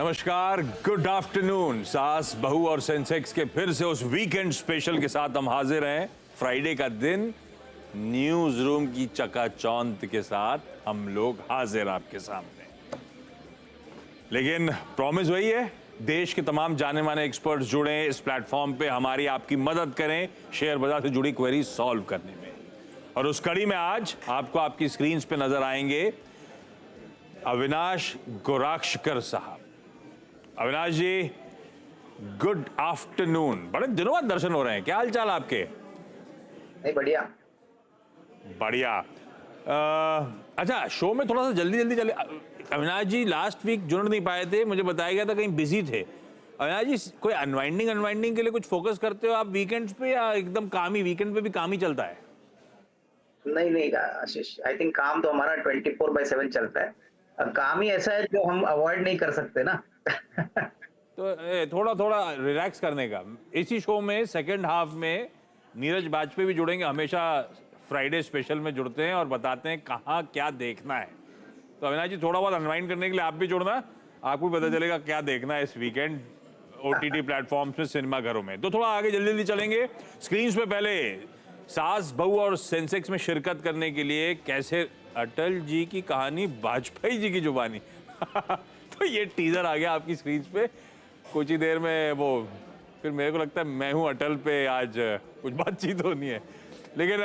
नमस्कार, good afternoon. सास बहू और सेंसेक्स के फिर से उस वीकेंड स्पेशल के साथ हम हाजिर हैं। फ्राइडे का दिन, न्यूज रूम की चकाचौंध के साथ हम लोग हाजिर आपके सामने। लेकिन प्रॉमिस वही है, देश के तमाम जाने माने एक्सपर्ट्स जुड़े इस प्लेटफॉर्म पे, हमारी आपकी मदद करें शेयर बाजार से जुड़ी क्वेरी सॉल्व करने में। और उस कड़ी में आज आपको आपकी स्क्रीन पे नजर आएंगे अविनाश गोराक्षकर साहब। अविनाश जी, गुड आफ्टरनून। बड़े दिनों बाद दर्शन हो रहे हैं, क्या हाल चाल आपके? नहीं, बढ़िया बढ़िया। अच्छा, शो में थोड़ा सा जल्दी जल्दी चले। अविनाश जी लास्ट वीक जुड़ नहीं पाए थे, मुझे बताया गया था कहीं बिजी थे। अविनाश जी, कोई अनवाइंडिंग के लिए कुछ फोकस करते हो आप वीकेंड्स पे, या एकदम काम ही, वीकेंड पे भी काम ही चलता है? नहीं आशीष, आई थिंक काम तो हमारा 24/7 चलता है। अब काम ही ऐसा है जो हम अवॉइड नहीं कर सकते ना। तो थोड़ा थोड़ा रिलैक्स करने का। इसी शो में सेकंड हाफ में नीरज बाजपेयी भी जुड़ेंगे, हमेशा फ्राइडे स्पेशल में जुड़ते हैं और बताते हैं कहाँ क्या देखना है। तो अविनाश जी, थोड़ा बहुत अनवाइंड करने के लिए आप भी जुड़ना, आपको भी पता चलेगा क्या देखना है इस वीकेंड ओटीटी प्लेटफॉर्म्स में, सिनेमा घरों में। तो थोड़ा आगे जल्दी जल्दी चलेंगे। स्क्रीन पे पहले सास बहू और सेंसेक्स में शिरकत करने के लिए कैसे अटल जी की कहानी वाजपेयी जी की जुबानी। तो ये टीजर आ गया आपकी स्क्रीन पे। कुछ ही देर में वो, फिर मेरे को लगता है मैं हूं अटल पे, आज कुछ बातचीत होनी है। लेकिन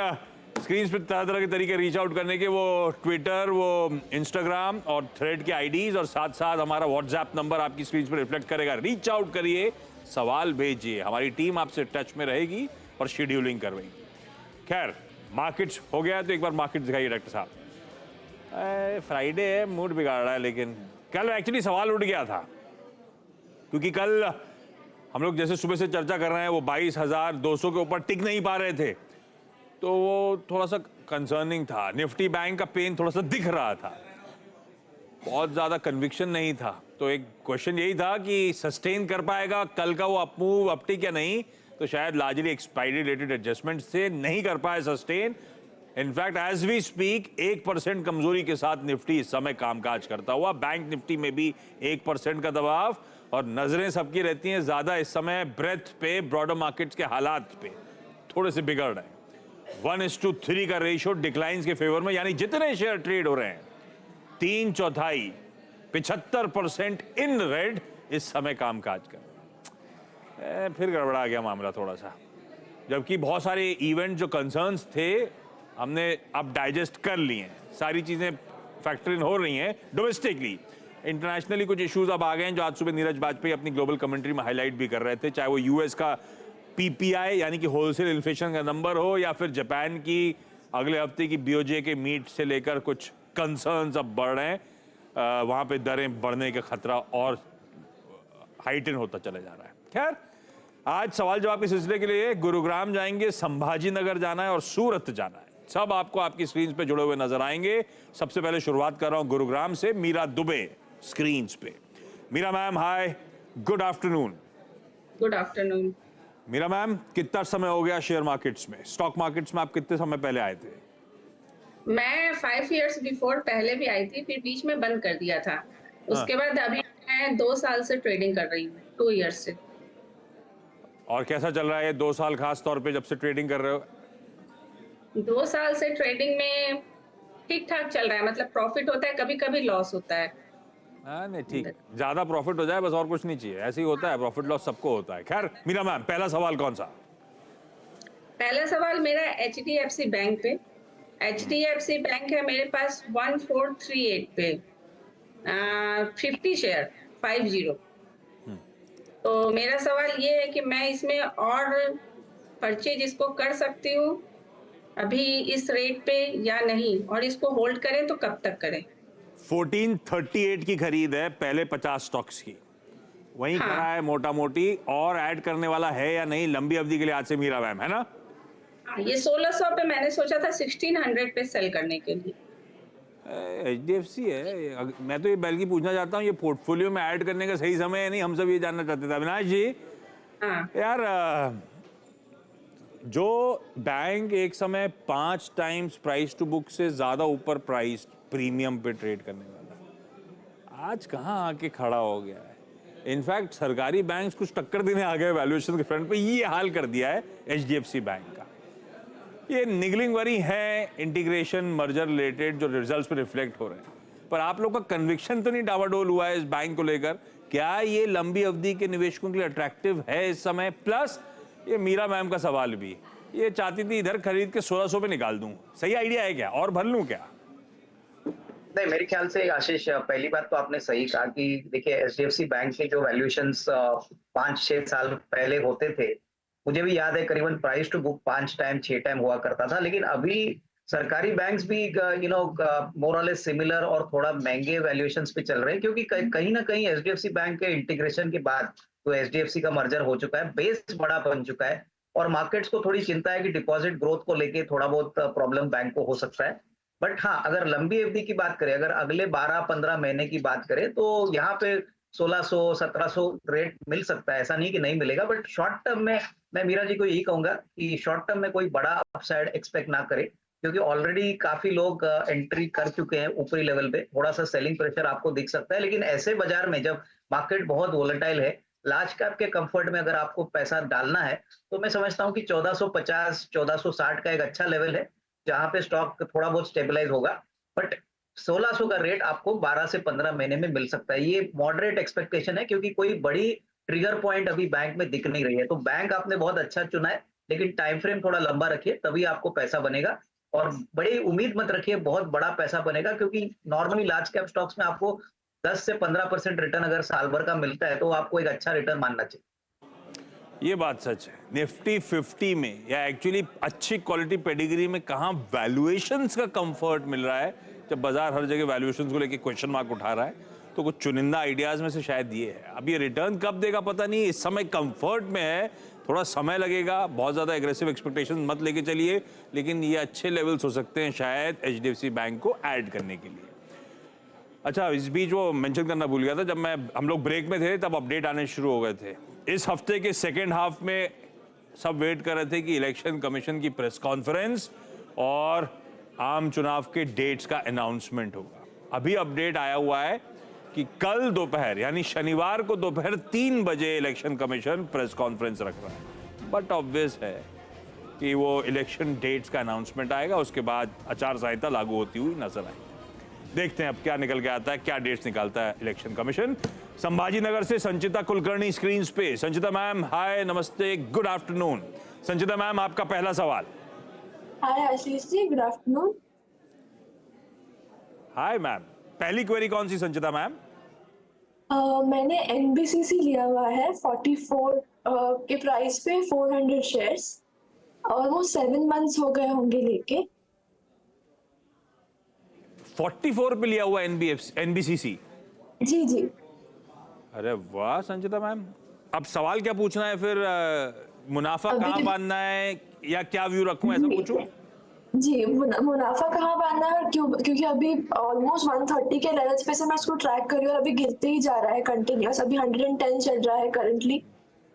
स्क्रीन पे तरह तरह के तरीके रीच आउट करने के, वो ट्विटर, वो इंस्टाग्राम और थ्रेड के आईडीज, और साथ साथ हमारा व्हाट्सएप नंबर आपकी स्क्रीन पर रिफ्लेक्ट करेगा। रीच आउट करिए, सवाल भेजिए, हमारी टीम आपसे टच में रहेगी और शेड्यूलिंग करवाएगी। खैर, मार्केट्स हो गया तो एक बार मार्केट दिखाइए डॉक्टर साहब। फ्राइडे है, मूड बिगाड़ रहा है। लेकिन कल एक्चुअली सवाल उठ गया था, क्योंकि कल हम लोग जैसे सुबह से चर्चा कर रहे हैं, वो 22,200 के ऊपर टिक नहीं पा रहे थे, तो वो थोड़ा सा कंसर्निंग था। निफ्टी बैंक का पेन थोड़ा सा दिख रहा था, बहुत ज्यादा कन्विक्शन नहीं था। तो एक क्वेश्चन यही था कि सस्टेन कर पाएगा कल का वो अपमूव, अपटिक या नहीं। तो शायद लार्जली एक्सपायरी रिलेटेड एडजस्टमेंट से नहीं कर पाए sustain. In fact as we speak 1% कमजोरी के साथ निफ्टी इस समय कामकाज करता हुआ, बैंक निफ्टी में भी 1% का दबाव, और नजरें सबकी रहती हैं ज्यादा इस समय ब्रेथ पे, ब्रॉडर मार्केट्स के हालात पे थोड़े से बिगड़ रहे हैं। 1:3 का रेशियो डिक्लाइंस के फेवर में, यानी जितने शेयर ट्रेड हो रहे हैं 3/4, 75% इन रेड इस समय कामकाज कर रहे हैं। फिर गड़बड़ा गया मामला थोड़ा सा, जबकि बहुत सारे इवेंट जो कंसर्न्स थे हमने अब डाइजेस्ट कर लिए हैं, सारी चीजें फैक्टर इन हो रही हैं डोमेस्टिकली। इंटरनेशनली कुछ इश्यूज अब आ गए हैं जो आज सुबह नीरज बाजपेयी अपनी ग्लोबल कमेंट्री में हाईलाइट भी कर रहे थे, चाहे वो यूएस का पीपीआई यानी कि होलसेल इन्फ्लेशन का नंबर हो, या फिर जापान की अगले हफ्ते की बीओजे के मीट से लेकर कुछ कंसर्न्स अब बढ़ रहे हैं। वहां पे दरें बढ़ने का खतरा और हाइटन होता चला जा रहा है। खैर, आज सवाल जवाब के सिलसिले के लिए गुरुग्राम जाएंगे, संभाजी नगर जाना है और सूरत जाना है। सब आपको आपकी स्क्रीन पे जुड़े हुए नजर आएंगे। सबसे पहले शुरुआत कर रहा हूं गुरुग्राम से, मीरा दुबे स्क्रीन पे। Meera ma'am, hi, good afternoon. Good afternoon. Meera ma'am, कितना समय हो गया शेयर मार्केट्स में, स्टॉक मार्केट्स में आप कितने समय पहले आए थे? मैं 5 इयर्स बिफोर पहले भी आई थी, फिर बीच में बंद कर दिया था। उसके बाद अभी मैं 2 साल से ट्रेडिंग कर रही हूँ, 2 इयर्स से। और कैसा चल रहा है 2 साल, खास तौर पे जब से ट्रेडिंग कर रहे हो? 2 साल से ट्रेडिंग में ठीक ठाक चल रहा है, मतलब प्रॉफिट होता है, कभी कभी लॉस होता है। हाँ, नहीं ठीक, ज्यादा प्रॉफिट हो जाए बस, और कुछ नहीं चाहिए। ऐसे ही होता है, प्रॉफिट लॉस सबको होता है। खैर मीरा मैम, पहला सवाल कौन सा? पहला सवाल मेरा HDFC बैंक पे। HDFC बैंक है मेरे पास 1438 पे, 50 शेयर, 50। तो मेरा सवाल ये है कि मैं इसमें और परचेज इसको कर सकती हूँ अभी इस रेट पे या नहीं, और इसको होल्ड करें तो कब तक करें? 1438 की खरीद है पहले 50 स्टॉक्स की, वहीं हाँ। करा है मोटा मोटी, और ऐड करने वाला है या नहीं लंबी अवधि के लिए आज से मीरा मैम, है ना? ये 1600 पे मैंने सोचा था 1600 पे सेल करने के लिए। HDFC है। मैं तो ये बल्कि पूछना चाहता हूँ, ये पोर्टफोलियो में ऐड करने का सही समय है नहीं, हम सब ये जानना चाहते थे। अविनाश जी, हाँ। यार जो बैंक एक समय 5 टाइम्स प्राइस टू बुक से ज्यादा ऊपर प्राइस प्रीमियम पे ट्रेड करने वाला, आज कहाँ आके खड़ा हो गया है? इनफैक्ट सरकारी बैंक्स कुछ टक्कर देने आ गए वैल्यूएशन के फ्रंट पे, ये हाल कर दिया है एचडीएफसी बैंक का। ये निगलिंग वरी है इंटीग्रेशन मर्जर रिलेटेड जो रिजल्ट्स पे रिफ्लेक्ट हो रहे हैं, पर आप लोग का कन्विक्शन तो नहीं डावाडोल हुआ है इस बैंक को लेकर? क्या ये लंबी अवधि के निवेशकों के लिए अट्रैक्टिव है इस समय? प्लस ये मीरा मैम का सवाल भी, ये चाहती थी इधर खरीद के 1600 पे निकाल दूं, सही आइडिया है क्या और भर लूं क्या? नहीं, मेरे ख्याल से आशीष, पहली बात तो आपने सही कहा कि देखिए एचडीएफसी बैंक के जो वैल्यूएशंस 5-6 साल पहले होते थे, मुझे भी याद है करीबन price to book 5 time 6 time हुआ करता था। लेकिन अभी सरकारी बैंक्स भी मोर और लेस सिमिलर और थोड़ा महंगे वैल्यूएशंस पे चल रहे हैं, क्योंकि कहीं ना कहीं एचडीएफसी बैंक के इंटीग्रेशन के बाद तो एचडीएफसी का मर्जर हो चुका है, बेस बड़ा बन चुका है और मार्केट्स को थोड़ी चिंता है कि डिपॉजिट ग्रोथ को लेके थोड़ा बहुत प्रॉब्लम बैंक को हो सकता है। बट हाँ, अगर लंबी अवधि की बात करें, अगर अगले 12-15 महीने की बात करें, तो यहाँ पे 1600-1700 रेट मिल सकता है, ऐसा नहीं कि नहीं मिलेगा। बट शॉर्ट टर्म में मैं मीरा जी को यही कहूंगा कि शॉर्ट टर्म में कोई बड़ा अपसाइड एक्सपेक्ट ना करे, क्योंकि ऑलरेडी काफी लोग एंट्री कर चुके हैं ऊपरी लेवल पे। थोड़ा सा सेलिंग प्रेशर आपको दिख सकता है, लेकिन ऐसे बाजार में जब मार्केट बहुत वोलेटाइल है, लार्ज कैप के कंफर्ट में अगर आपको पैसा डालना है, तो मैं समझता हूँ कि 1450-1460 का एक अच्छा लेवल है जहां पे स्टॉक थोड़ा बहुत स्टेबलाइज होगा। बट 1600 का रेट आपको 12 से 15 महीने में मिल सकता है, ये मॉडरेट एक्सपेक्टेशन है, क्योंकि कोई बड़ी ट्रिगर पॉइंट अभी बैंक में दिख नहीं रही है। तो बैंक आपने बहुत अच्छा चुना है, लेकिन टाइम फ्रेम थोड़ा लंबा रखिए, तभी आपको पैसा बनेगा। और बड़ी उम्मीद मत रखिए बहुत बड़ा पैसा बनेगा, क्योंकि नॉर्मली लार्ज कैप स्टॉक्स में आपको 10 से 15% रिटर्न अगर साल भर का मिलता है, तो आपको एक अच्छा रिटर्न मानना चाहिए। ये बात सच है। निफ्टी 50 में या एक्चुअली अच्छी क्वालिटी पेडिग्री में कहाँ वैल्यूएशंस का कंफर्ट मिल रहा है, जब बाजार हर जगह वैल्यूएशंस को लेके क्वेश्चन मार्क उठा रहा है, तो कुछ चुनिंदा आइडियाज में से शायद ये है। अब ये रिटर्न कब देगा पता नहीं, इस समय कंफर्ट में है, थोड़ा समय लगेगा, बहुत ज्यादा एग्रेसिव एक्सपेक्टेशन मत लेके चलिए, लेकिन ये अच्छे लेवल्स हो सकते हैं शायद एचडीएफसी बैंक को ऐड करने के लिए। अच्छा, इस बीच वो मेंशन करना भूल गया था, जब हम लोग ब्रेक में थे तब अपडेट आने शुरू हो गए थे। इस हफ्ते के सेकेंड हाफ में सब वेट कर रहे थे कि इलेक्शन कमीशन की प्रेस कॉन्फ्रेंस और आम चुनाव के डेट्स का अनाउंसमेंट होगा। अभी अपडेट आया हुआ है कि कल दोपहर यानी शनिवार को दोपहर 3 बजे इलेक्शन कमीशन प्रेस कॉन्फ्रेंस रख रहा है। बट ऑब्वियस है कि वो इलेक्शन डेट्स का अनाउंसमेंट आएगा, उसके बाद आचार संहिता लागू होती हुई नजर आएगी। देखते हैं अब क्या निकल के आता है, क्या डेट्स निकालता है इलेक्शन कमीशन। संभाजी नगर से संचिता कुलकर्णी स्क्रीन पे। संचिता मैम, हाय, नमस्ते, गुड आफ्टरनून। संचिता मैम, आपका पहला सवाल। हाय Ashish ji, good afternoon. Hi ma'am, पहली क्वेरी कौन सी संचिता मैम? मैंने एनबीसीसी लिया हुआ है 44 के प्राइस पे 400 शेयर्स, और वो 7 मंथ्स हो गए होंगे लेके। 44 पे लिया हुआ एनबीसीसी? जी जी। अरे वाह संचिता मैम, अब सवाल क्या पूछना है फिर? मुनाफा कहाँ बांधना है या क्या व्यू रखूं, ऐसा पूछूं? जी, मुनाफा कहाँ बांधना है, और क्योंकि अभी ऑलमोस्ट 130 के लेवल्स पे से मैं इसको ट्रैक कर रही हूँ और अभी गिरते ही जा रहा है कंटिन्यूअस। अभी 110 चल रहा है करंटली,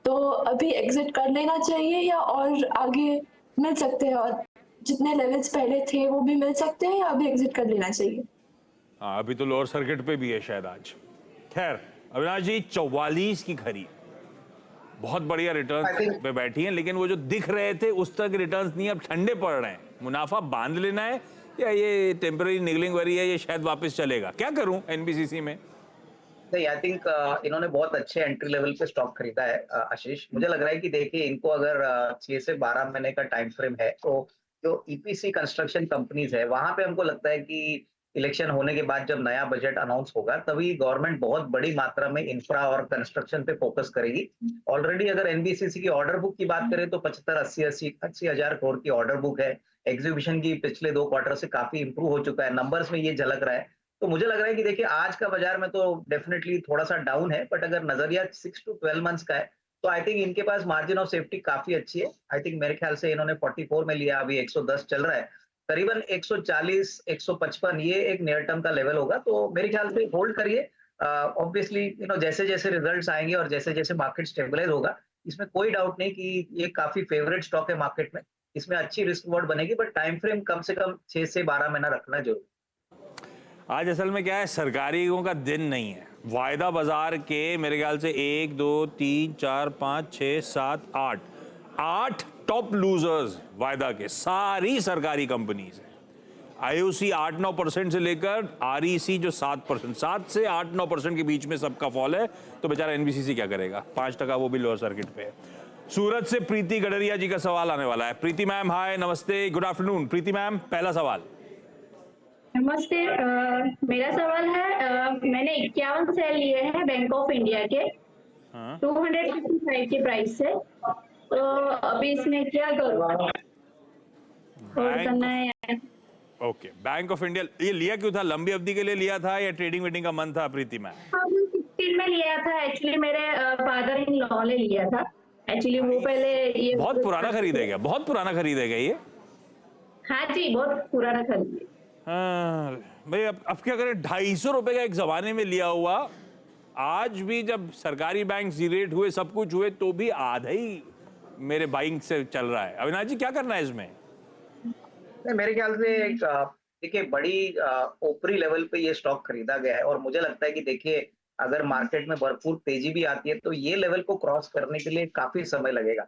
तो अभी एग्जिट कर लेना चाहिए या और आगे मिल सकते हैं, और जितने लेवल्स पहले थे वो भी मिल सकते हैं, या अभी एग्जिट कर लेना चाहिए? हाँ, अभी तो लोअर सर्किट पे भी है शायद आज। खैर अविनाश जी, 44 की खरीद, बहुत बढ़िया रिटर्न पे बैठी हैं, लेकिन वो जो दिख रहे थे उस तरह के रिटर्न्स नहीं, अब ठंडे पड़ रहे हैं। मुनाफा बांध लेना है या ये टेम्पररी निगलिंग वरी है, ये शायद वापस चलेगा? क्या करूं एनबीसीसी में? नहीं, आई थिंक इन्होंने बहुत अच्छे एंट्री लेवल पे स्टॉक खरीदा है आशीष। मुझे लग रहा है कि देखिए, इनको अगर 6 से 12 महीने का टाइम फ्रेम है, तो जो ईपीसी कंस्ट्रक्शन कंपनीज है, वहां पे हमको लगता है कि इलेक्शन होने के बाद जब नया बजट अनाउंस होगा, तभी गवर्नमेंट बहुत बड़ी मात्रा में इंफ्रा और कंस्ट्रक्शन पे फोकस करेगी। ऑलरेडी अगर एनबीसीसी की ऑर्डर बुक की बात करें तो 75-80 हजार करोड़ की ऑर्डर बुक है। एग्जीबिशन की पिछले 2 क्वार्टर से काफी इंप्रूव हो चुका है, नंबर्स में ये झलक रहा है। तो मुझे लग रहा है कि देखिए, आज का बाजार में तो डेफिनेटली थोड़ा सा डाउन है, बट अगर नजरिया 6 to 12 मंथ्स का है, तो आई थिंक इनके पास मार्जिन ऑफ सेफ्टी काफी अच्छी है। आई थिंक मेरे ख्याल से इन्होंने 44 में लिया, अभी 110 चल रहा है, करीबन 140-155 ये एक नियर टर्म का लेवल होगा। तो मेरे ख्याल से होल्ड करिए। ऑब्वियसली जैसे जैसे रिजल्ट्स आएंगे और जैसे जैसे मार्केट स्टेबलाइज होगा, इसमें कोई डाउट नहीं कि ये काफी फेवरेट स्टॉक है मार्केट में, इसमें अच्छी रिस्क रिवॉर्ड बनेगी। बट टाइम फ्रेम कम से कम 6 से 12 महीना रखना जरूर। आज असल में क्या है, सरकारियों का दिन नहीं है, वायदा बाजार के मेरे ख्याल से 1 2 3 4 5 6 7 8 टॉप लूजर्स वायदा के, सारी सरकारी कंपनीज है। आईओसी 8-9% से लेकर आरईसी जो 7%, 7 से 8-9% के बीच में सबका फॉल है। तो बेचारा एनबीसीसी क्या करेगा, 5% वो भी लोअर सर्किट पे है। सूरत से प्रीति गडरिया जी का सवाल आने वाला है। प्रीति मैम हाय, नमस्ते, गुड आफ्टरनून। प्रीति मैम, पहला सवाल। नमस्ते, मेरा सवाल है, मैंने 51 शेयर लिए हैं बैंक ऑफ इंडिया के, 255 के प्राइस से, तो अभी इसमें क्या करूँ, होल्ड करना है? ओके, बैंक ऑफ इंडिया ये लिया क्यों था? लंबी अवधि के लिए लिया था या ट्रेडिंग वेडिंग का मन था प्रीति मैम? 2016 में लिया था एक्चुअली, मेरे फादर इन लॉ ने लिया था एक्चुअली, वो पहले ये बहुत पुराना खरीदेगा, बहुत पुराना खरीदेगा ये। हाँ जी, बहुत पुराना खरीद। हाँ भाई, अब क्या करें, 250 रुपए का एक जमाने में लिया हुआ, आज भी जब सरकारी बैंक जीरेट हुए, सब कुछ हुए, तो भी आधा ही मेरे बाइंग से चल रहा है। अविनाश जी क्या करना है इसमें? मेरे ख्याल से एक देखिए बड़ी ऊपरी लेवल पे ये स्टॉक खरीदा गया है और मुझे लगता है कि देखिए अगर मार्केट में भरपूर तेजी भी आती है तो ये लेवल को क्रॉस करने के लिए काफी समय लगेगा।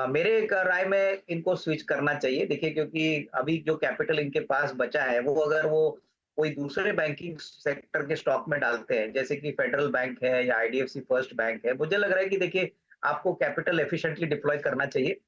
मेरे एक राय में इनको स्विच करना चाहिए, देखिए क्योंकि अभी जो कैपिटल इनके पास बचा है वो अगर वो कोई दूसरे बैंकिंग सेक्टर के स्टॉक में डालते हैं, जैसे कि फेडरल बैंक है या आईडीएफसी फर्स्ट बैंक है, मुझे लग रहा है कि देखिए आपको कैपिटल एफिशिएंटली डिप्लॉय करना चाहिए।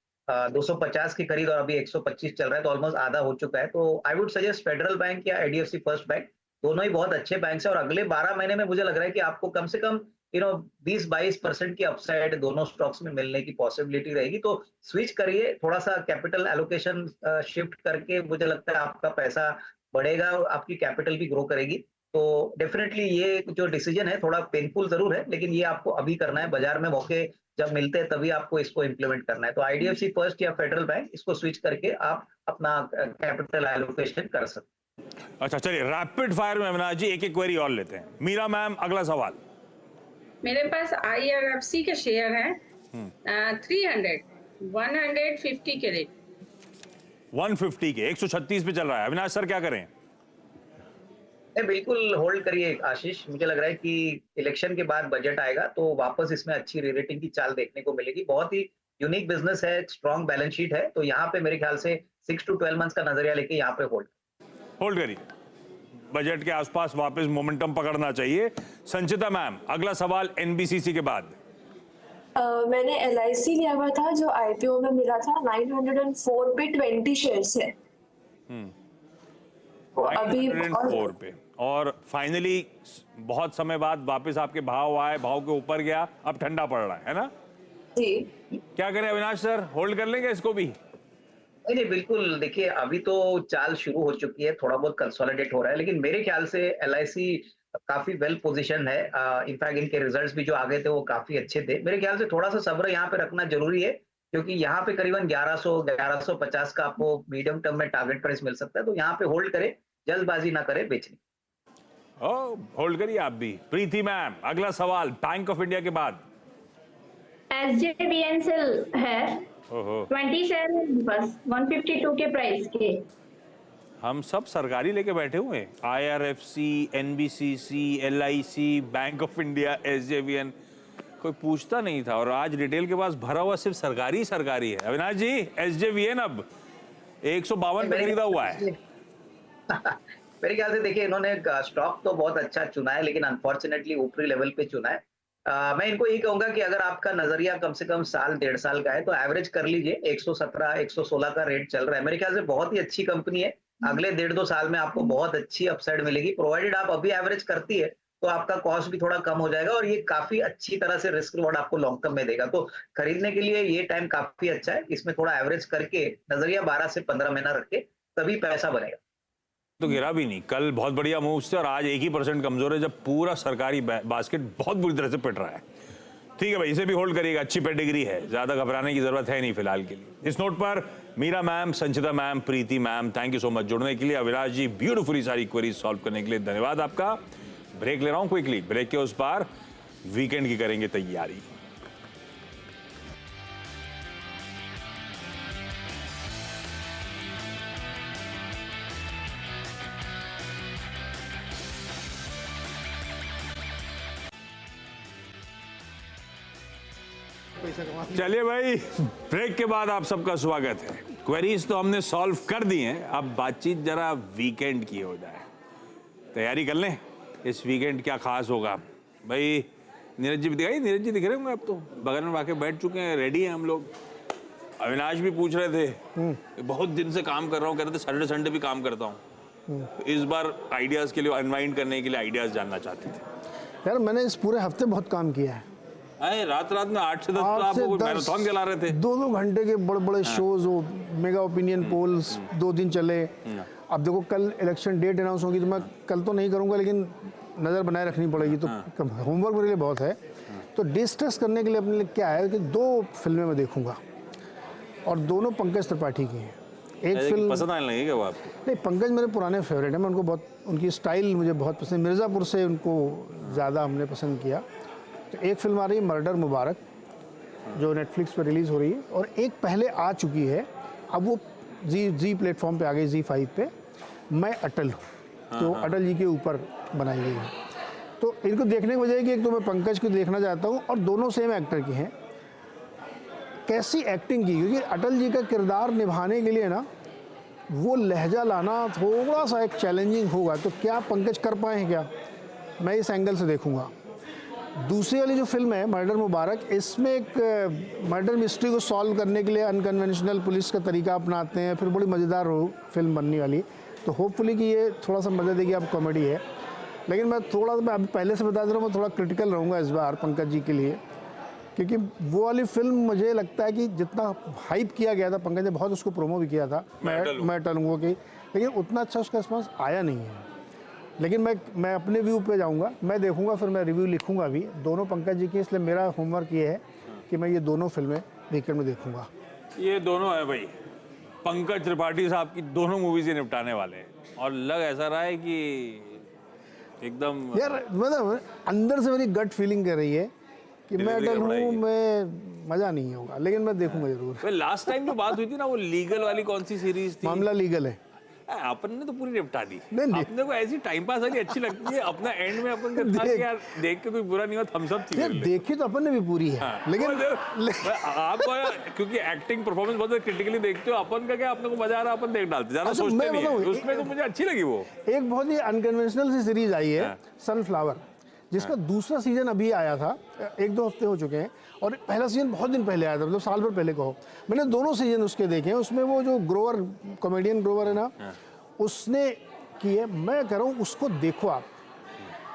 250 की खरीद और अभी 125 चल रहा है, तो ऑलमोस्ट आधा हो चुका है। तो I would suggest federal bank या आईडीएफसी फर्स्ट बैंक, दोनों ही बहुत अच्छे बैंक है और अगले 12 महीने में मुझे लग रहा है कि आपको कम से कम 20-22% की अपसाइड दोनों स्टॉक्स में मिलने की पॉसिबिलिटी रहेगी। तो स्विच करिए, थोड़ा सा कैपिटल एलोकेशन शिफ्ट करके, मुझे लगता है आपका पैसा बढ़ेगा और आपकी कैपिटल भी ग्रो करेगी। तो डेफिनेटली ये जो डिसीजन है थोड़ा पेनफुल जरूर है, लेकिन ये आपको अभी करना है। बाजार में मौके जब मिलते हैं तभी आपको इसको इम्प्लीमेंट करना है। तो आईडीएफसी फर्स्ट या फेडरल बैंक, इसको स्विच करके आप अपना कैपिटल एलोकेशन कर सकते हैं। अच्छा चलिए, रैपिड फायर में अविनाश जी एक एक क्वेरी और लेते हैं। मीरा मैम अगला सवाल। मेरे पास IRFC के शेयर हैं 150 के रेट। 150 के 136 पे चल रहा है। अविनाश सर क्या करें? बिल्कुल होल्ड करिए आशीष, मुझे लग रहा है कि इलेक्शन के बाद बजट आएगा तो वापस इसमें अच्छी रीरेटिंग की चाल देखने को मिलेगी। बहुत ही यूनिक बिजनेस है, स्ट्रॉन्ग बैलेंस शीट है, तो यहाँ पे मेरे ख्याल से 6 to 12 मंथ्स का नजरिया लेके यहाँ पे होल्ड करिए। बजट के आसपास वापस मोमेंटम पकड़ना चाहिए। संचिता मैम अगला सवाल एनबीसीसी के बाद। मैंने LIC लिया हुआ था जो IPO में मिला था, 904 पे 20 शेयर्स है। अभी 904 पे और फाइनली बहुत समय बाद वापस आपके भाव आए, भाव के ऊपर गया, अब ठंडा पड़ रहा है ना जी। क्या करें अविनाश सर, होल्ड कर लेंगे इसको भी? नहीं बिल्कुल, देखिए अभी तो चाल शुरू हो चुकी है, थोड़ा बहुत कंसोलिडेट हो रहा है, लेकिन मेरे ख्याल से LIC काफी वेल पोजीशन है। इनफैक्ट इनके रिजल्ट्स भी जो आ गए थे वो काफी अच्छे थे। मेरे ख्याल से थोड़ा सा सब्र यहाँ पे रखना जरूरी है, क्योंकि यहाँ पे करीबन 1100-1150 का आपको मीडियम टर्म में टारगेट प्राइस मिल सकता है। तो यहाँ पे होल्ड करें, जल्दबाजी ना करें बेचने। होल्ड करिए आप भी। प्रीति मैम अगला सवाल बैंक ऑफ इंडिया के बाद। SJVN है, 20 शेयर है बस, 152 के प्राइस के। हम सब सरकारी लेके बैठे हुए हैं, IRFC, NBCC, LIC, bank of India, SJVN, कोई पूछता नहीं था और आज रिटेल के पास भरा हुआ सिर्फ सरकारी है। अविनाश जी SJVN अब 152 पे खरीदा हुआ है। मेरे ख्याल से देखिए इन्होंने स्टॉक तो बहुत अच्छा चुना है, लेकिन अनफॉर्चुनेटली ऊपरी लेवल पे चुना है। मैं इनको ये कहूंगा कि अगर आपका नजरिया कम से कम साल 1.5 साल का है तो एवरेज कर लीजिए। 117-116 का रेट चल रहा है, मेरे ख्याल से बहुत ही अच्छी कंपनी है। अगले 1.5-2 साल में आपको बहुत अच्छी अपसाइड मिलेगी, प्रोवाइडेड आप अभी एवरेज करती है तो आपका कॉस्ट भी थोड़ा कम हो जाएगा और ये काफी अच्छी तरह से रिस्क रिवॉर्ड आपको लॉन्ग टर्म में देगा। तो खरीदने के लिए ये टाइम काफी अच्छा है। इसमें थोड़ा एवरेज करके नजरिया 12 से 15 महीना रख के तभी पैसा बनेगा। तो गिरा भी नहीं, कल बहुत बढ़िया मूव्स थे और आज 1% कमजोर है जब पूरा सरकारी बास्केट बहुत बुरी तरह से पिट रहा है। ठीक है भाई, इसे भी होल्ड करिएगा, अच्छी पेडिग्री है, ज्यादा घबराने की जरूरत है नहीं फिलहाल के लिए। इस नोट पर Meera ma'am, Sanchita ma'am, Preeti ma'am, thank you so much जुड़ने के लिए। अविनाश जी ब्यूटीफुली सारी क्वेरीज सॉल्व करने के लिए धन्यवाद आपका। ब्रेक ले रहा हूं क्विकली, ब्रेक के उस पार वीकेंड की करेंगे तैयारी। पैसा कमा। चलिए भाई, ब्रेक के बाद आप सबका स्वागत है। क्वेरीज तो हमने सॉल्व कर दी हैं, अब बातचीत जरा वीकेंड की हो जाए। तैयारी कर लें, इस वीकेंड क्या खास होगा। भाई नीरज जी भी दिखाई, नीरज जी दिख रहे होंगे, अब तो बगल में आके बैठ चुके हैं, रेडी हैं हम लोग। अविनाश भी पूछ रहे थे, बहुत दिन से काम कर रहा हूँ, कह रहे थे सैटरडे संडे भी काम करता हूँ। तो इस बार आइडियाज के लिए, अनवाइंड करने के लिए आइडियाज जानना चाहते थे। यार मैंने इस पूरे हफ्ते बहुत काम किया है। अरे रात में 8 से 10 तो आप लोग मैराथन चला रहे थे। 2-2 घंटे के बड़े बड़े शोज हो, मेगा ओपिनियन पोल्स 2 दिन चले। अब देखो कल इलेक्शन डेट अनाउंस होगी, तो मैं कल तो नहीं करूंगा, लेकिन नज़र बनाए रखनी पड़ेगी। तो होमवर्क मेरे लिए बहुत है। तो डिस्ट्रेस करने के लिए अपने लिए क्या है कि 2 फिल्में मैं देखूंगा, और दोनों पंकज त्रिपाठी की हैं। एक फिल्म पसंद आने लगेगी क्या वो आपको? नहीं, पंकज मेरे पुराने फेवरेट हैं, मैं उनको बहुत, उनकी स्टाइल मुझे बहुत पसंद। मिर्ज़ापुर से उनको ज़्यादा हमने पसंद किया। तो एक फिल्म आ रही है मर्डर मुबारक, जो नेटफ्लिक्स पर रिलीज़ हो रही है, और एक पहले आ चुकी है, अब वो जी प्लेटफॉर्म पे आ गई, Z5 पे, मैं अटल हूँ। तो अटल जी के ऊपर बनाई गई है। तो इनको देखने की वजह है कि एक तो मैं पंकज को देखना चाहता हूँ, और दोनों सेम एक्टर की हैं। कैसी एक्टिंग की, क्योंकि अटल जी का किरदार निभाने के लिए ना वो लहजा लाना थोड़ा सा एक चैलेंजिंग होगा। तो क्या पंकज कर पाए हैं क्या, मैं इस एंगल से देखूंगा। दूसरी वाली जो फिल्म है मर्डर मुबारक, इसमें एक मर्डर मिस्ट्री को सॉल्व करने के लिए अनकन्वेंशनल पुलिस का तरीका अपनाते हैं, फिर बड़ी मज़ेदार फिल्म बनने वाली। तो होपफुली कि ये थोड़ा सा मज़ा देगी। अब कॉमेडी है, लेकिन मैं अभी पहले से बता दे रहा हूँ, मैं थोड़ा क्रिटिकल रहूँगा इस बार पंकज जी के लिए, क्योंकि वो वाली फिल्म मुझे लगता है कि जितना हाइप किया गया था, पंकज ने बहुत उसको प्रोमो भी किया था, मैं टलूंगा कि, लेकिन उतना अच्छा उसका रिस्पॉन्स आया नहीं है। लेकिन मैं अपने व्यू पे जाऊंगा, मैं देखूंगा, फिर मैं रिव्यू लिखूंगा भी दोनों पंकज जी की। इसलिए मेरा होमवर्क ये है कि मैं ये दोनों फिल्में वीकेंड में देखूंगा। ये दोनों है भाई, पंकज त्रिपाठी साहब की दोनों मूवीज ही निपटाने वाले हैं, और लग ऐसा रहा है कि एकदम यार मतलब अंदर से मेरी गट फीलिंग कर रही है कि मैं अटल हूँ, मैं मज़ा नहीं होगा, लेकिन मैं देखूंगा जरूर। लास्ट टाइम जो बात हुई थी ना, वो लीगल वाली कौन सी सीरीज थी? मामला लीगल है। अपन ने तो पूरी निपटा दी। नहीं। अपने को ऐसी टाइम पास वाली अच्छी लगती है, अपना एंड में अपन को था कि यार देख के कोई बुरा नहीं हो, थम्स अप यार देखी तो अपन ने भी पूरी है। लेकिन आपको क्योंकि एक्टिंग परफॉर्मेंस बहुत क्रिटिकली देखते हो, अपन का क्या, अपने को मजा आ रहा है, अपन देख डालते, ज्यादा सोचते नहीं है। उसमें तो मुझे अच्छी लगी वो। एक बहुत ही अनकन्वेंशनल सी सीरीज आई है सनफ्लावर, जिसका दूसरा सीजन अभी आया था, 1-2 हफ्ते हो चुके हैं, और पहला सीजन बहुत दिन पहले आया था, मतलब साल भर पहले कहो। मैंने दोनों सीजन उसके देखे हैं। उसमें वो जो ग्रोवर, कॉमेडियन ग्रोवर है ना, उसने की है। मैं कह रहा हूँ उसको देखो आप,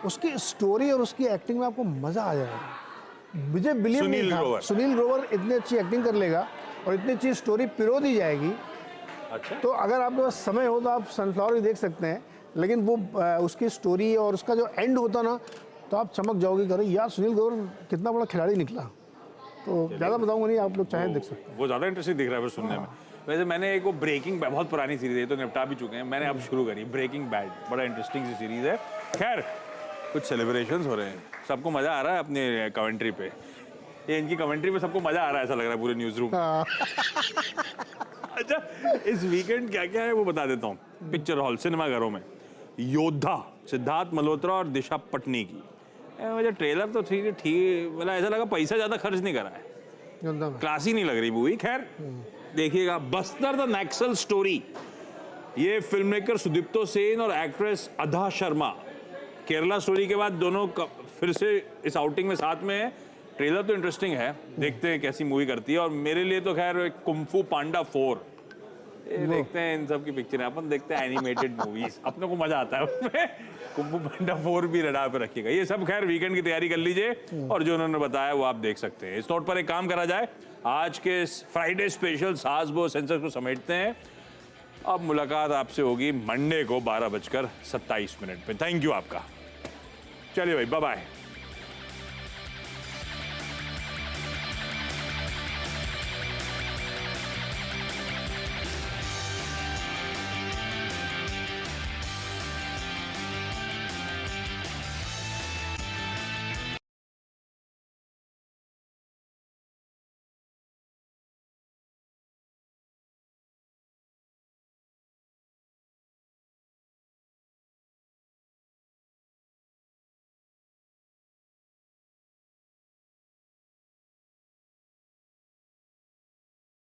उसकी स्टोरी और उसकी एक्टिंग में आपको मज़ा आ जाएगा। मुझे बिलीव नहीं था सुनील ग्रोवर इतनी अच्छी एक्टिंग कर लेगा और इतनी अच्छी स्टोरी पिरो दी जाएगी। अच्छा, तो अगर आपके पास समय हो तो आप सनफ्लावर भी देख सकते हैं, लेकिन वो उसकी स्टोरी और उसका जो एंड होता ना, तो आप चमक जाओगे, करो यार सुनील ग्रोवर कितना बड़ा खिलाड़ी निकला। तो ज़्यादा बताऊंगा नहीं, आप लोग चाहे देख सकते हैं। वो ज़्यादा इंटरेस्टिंग दिख रहा है सुनने में। वैसे मैंने एक वो ब्रेकिंग बैड, बहुत पुरानी सीरीज है, तो निपटा भी चुके हैं, मैंने अब शुरू करी ब्रेकिंग बैड, बड़ा इंटरेस्टिंग सी सीरीज है। खैर कुछ सेलिब्रेशंस हो रहे हैं, सबको मज़ा आ रहा है अपने कमेंट्री पे। ये इनकी कमेंट्री पे सबको मज़ा आ रहा है, ऐसा लग रहा है पूरे न्यूज़ रूम। अच्छा, इस वीकेंड क्या क्या है वो बता देता हूँ। पिक्चर हॉल, सिनेमाघरों में योद्धा, सिद्धार्थ मल्होत्रा और दिशा पटनी की। मुझे ट्रेलर तो ठीक, मतलब ऐसा लगा पैसा ज़्यादा खर्च नहीं करा है, क्लासी नहीं लग रही मूवी। खैर देखिएगा। बस्तर द नक्सल स्टोरी, ये फिल्म मेकर सुदीप्तो सेन और एक्ट्रेस अधा शर्मा, केरला स्टोरी के बाद दोनों फिर से इस आउटिंग में साथ में है। ट्रेलर तो इंटरेस्टिंग है, देखते हैं कैसी मूवी करती है। और मेरे लिए तो खैर कुंफू पांडा 4 देखते हैं, इन सब की पिक्चर है, अपन देखते हैं एनिमेटेड मूवीज, अपने को मजा आता है उसमें। कुंफू पांडा 4 भी रडार पे रखिएगा। ये सब खैर वीकेंड की तैयारी कर लीजिए, और जो उन्होंने बताया वो आप देख सकते हैं। इस नोट पर एक काम करा जाए, आज के फ्राइडे स्पेशल सासबो सेंसर को समेटते हैं। अब मुलाकात आपसे होगी मंडे को 12:27 पे। थैंक यू आपका। चलिए भाई, बाय बाय।